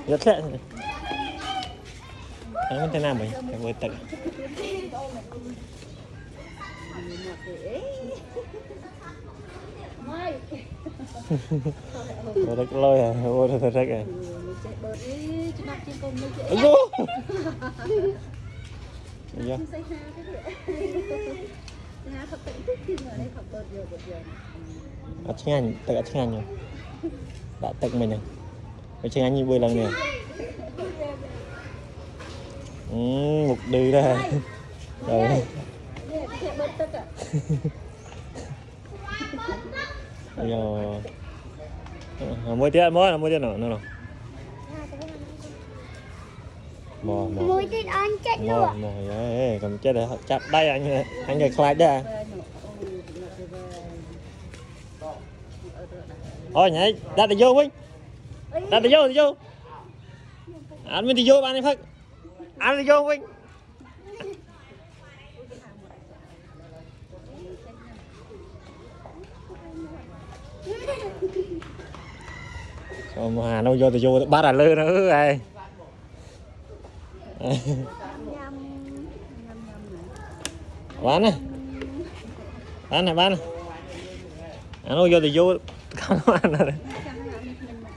rất lẹ đấy mình thế nào mình phải với tận rồi đấy lôi à ôi thật đấy à tiếng Anh tất cả tiếng Anh rồi đã tận mình này với tiếng Anh như bơi lần này một đi ra rồi giờ mua tiền nào mò cầm chết rồi chặt đây anh người khai ra ôi nhảy đặt đi vô Vinh đặt đi vô anh mới đi vô anh phát anh đi vô Vinh mà nó vô bắt là lư nữa ai bán này nó vô thì vô không ăn rồi